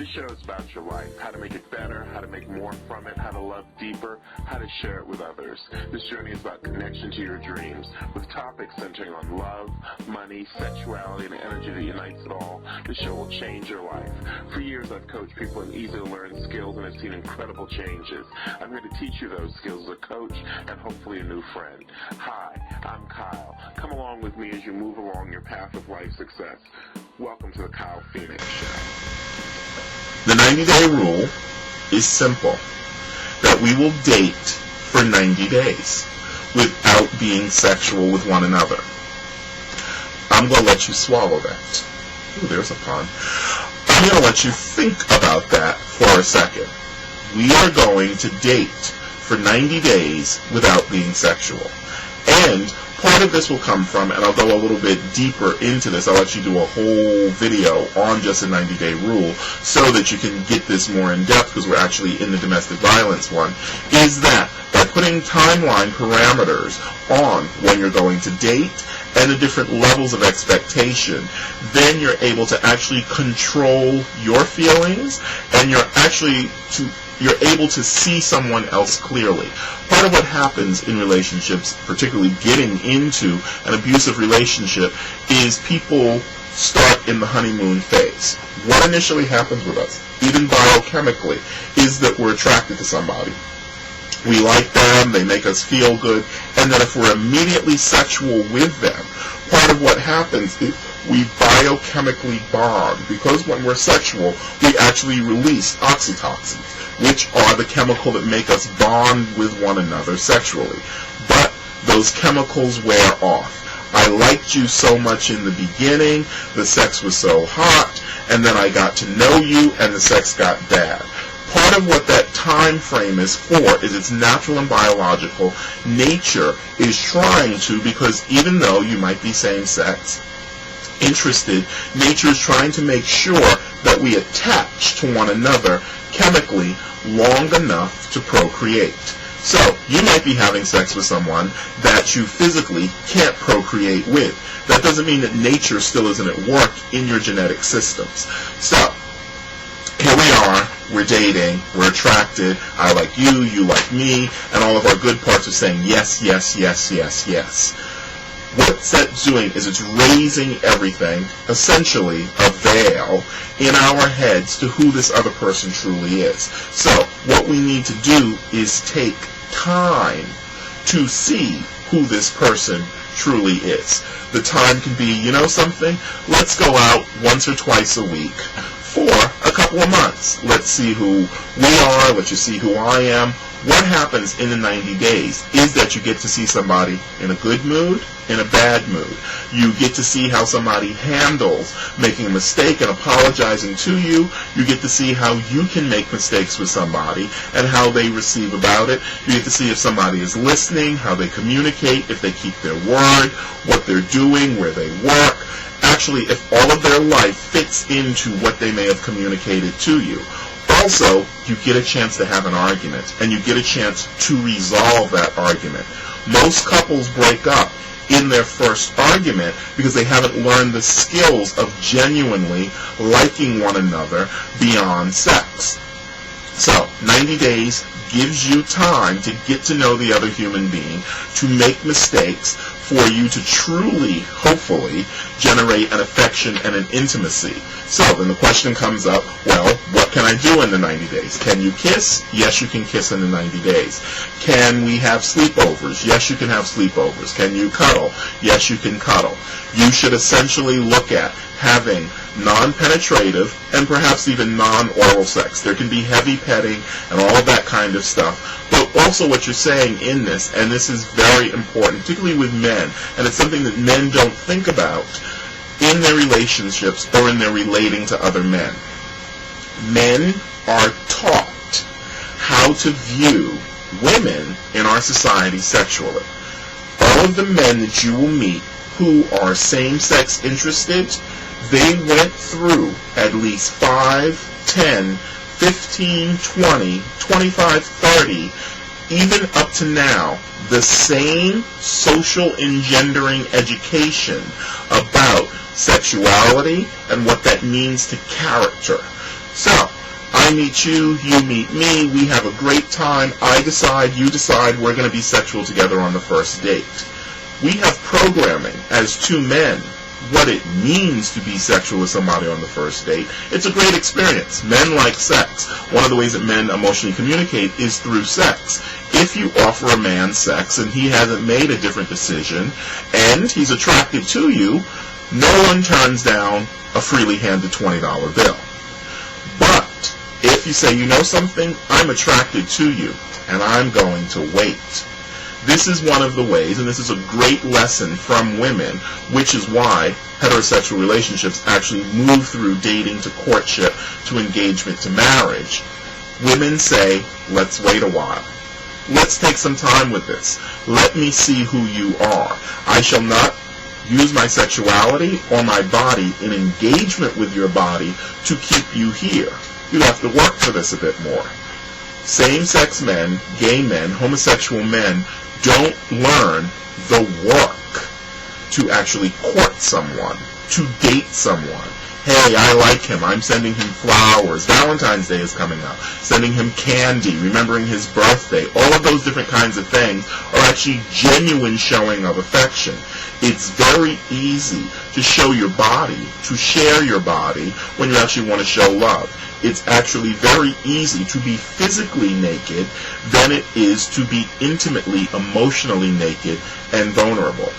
This show is about your life, how to make it better, how to make more from it, how to love deeper, how to share it with others. This journey is about connection to your dreams, with topics centering on love, money, sexuality, and the energy that unites it all. This show will change your life. For years, I've coached people in easy-to-learn skills and have seen incredible changes. I'm here to teach you those skills as a coach and hopefully a new friend. Hi, I'm Kyle. Come along with me as you move along your path of life success. Welcome to the Kyle Phoenix Show. The 90-day rule is simple, that we will date for 90 days without being sexual with one another. I'm going to let you swallow that. Ooh, there's a pun. I'm going to let you think about that for a second. We are going to date for 90 days without being sexual. And part of this will come from, and I'll go a little bit deeper into this, I'll let you do a whole video on just a 90-day rule so that you can get this more in depth, because we're actually in the domestic violence one, is that by putting timeline parameters on when you're going to date and the different levels of expectation, then you're able to actually control your feelings, and you're able to see someone else clearly. Part of what happens in relationships, particularly getting into an abusive relationship, is people start in the honeymoon phase. What initially happens with us, even biochemically, is that we're attracted to somebody. We like them, they make us feel good, and then if we're immediately sexual with them, part of what happens is we biochemically bond, because when we're sexual, we actually release oxytocin, which are the chemical that make us bond with one another sexually. But those chemicals wear off. I liked you so much in the beginning, the sex was so hot, and then I got to know you, and the sex got bad. Part of what that time frame is for is it's natural and biological. Nature is trying to, because even though you might be same-sex interested, nature is trying to make sure that we attach to one another chemically long enough to procreate. So, you might be having sex with someone that you physically can't procreate with. That doesn't mean that nature still isn't at work in your genetic systems. So, here we are, we're dating, we're attracted, I like you, you like me, and all of our good parts are saying yes, yes, yes, yes, yes. What that's doing is it's raising everything, essentially a veil, in our heads to who this other person truly is. So, what we need to do is take time to see who this person truly is. The time can be, you know something, let's go out once or twice a week for a couple of months. Let's see who we are, let you see who I am. What happens in the 90 days is that you get to see somebody in a good mood, in a bad mood. You get to see how somebody handles making a mistake and apologizing to you. You get to see how you can make mistakes with somebody and how they receive about it. You get to see if somebody is listening, how they communicate, if they keep their word, what they're doing, where they work. Actually, if all of their life fits into what they may have communicated to you. Also, you get a chance to have an argument, and you get a chance to resolve that argument. Most couples break up in their first argument because they haven't learned the skills of genuinely liking one another beyond sex. So, 90 days gives you time to get to know the other human being, to make mistakes, for you to truly, hopefully, generate an affection and an intimacy. So then the question comes up, well, what can I do in the 90 days? Can you kiss? Yes, you can kiss in the 90 days. Can we have sleepovers? Yes, you can have sleepovers. Can you cuddle? Yes, you can cuddle. You should essentially look at having non-penetrative and perhaps even non-oral sex. There can be heavy petting and all of that kind of stuff. But also what you're saying in this, and this is very important, particularly with men, and it's something that men don't think about in their relationships or in their relating to other men. Men are taught how to view women in our society sexually. All of the men that you will meet who are same-sex interested, they went through at least 5, 10, 15, 20, 25, 30, even up to now, the same social engendering education about sexuality and what that means to character. So, I meet you, you meet me, we have a great time, I decide, you decide, we're going to be sexual together on the first date. We have programming as two men what it means to be sexual with somebody on the first date. It's a great experience. Men like sex. One of the ways that men emotionally communicate is through sex. If you offer a man sex and he hasn't made a different decision and he's attracted to you, no one turns down a freely handed $20 bill. But if you say, you know something, I'm attracted to you and I'm going to wait. This is one of the ways, and this is a great lesson from women, which is why heterosexual relationships actually move through dating to courtship to engagement to marriage. Women say, let's wait a while. Let's take some time with this. Let me see who you are. I shall not use my sexuality or my body in engagement with your body to keep you here. You have to work for this a bit more. Same-sex men, gay men, homosexual men don't learn the work to actually court someone, to date someone. Hey, I like him. I'm sending him flowers. Valentine's Day is coming up. Sending him candy, remembering his birthday. All of those different kinds of things are actually genuine showing of affection. It's very easy to show your body, to share your body when you actually want to show love. It's actually very easy to be physically naked than it is to be intimately, emotionally naked and vulnerable.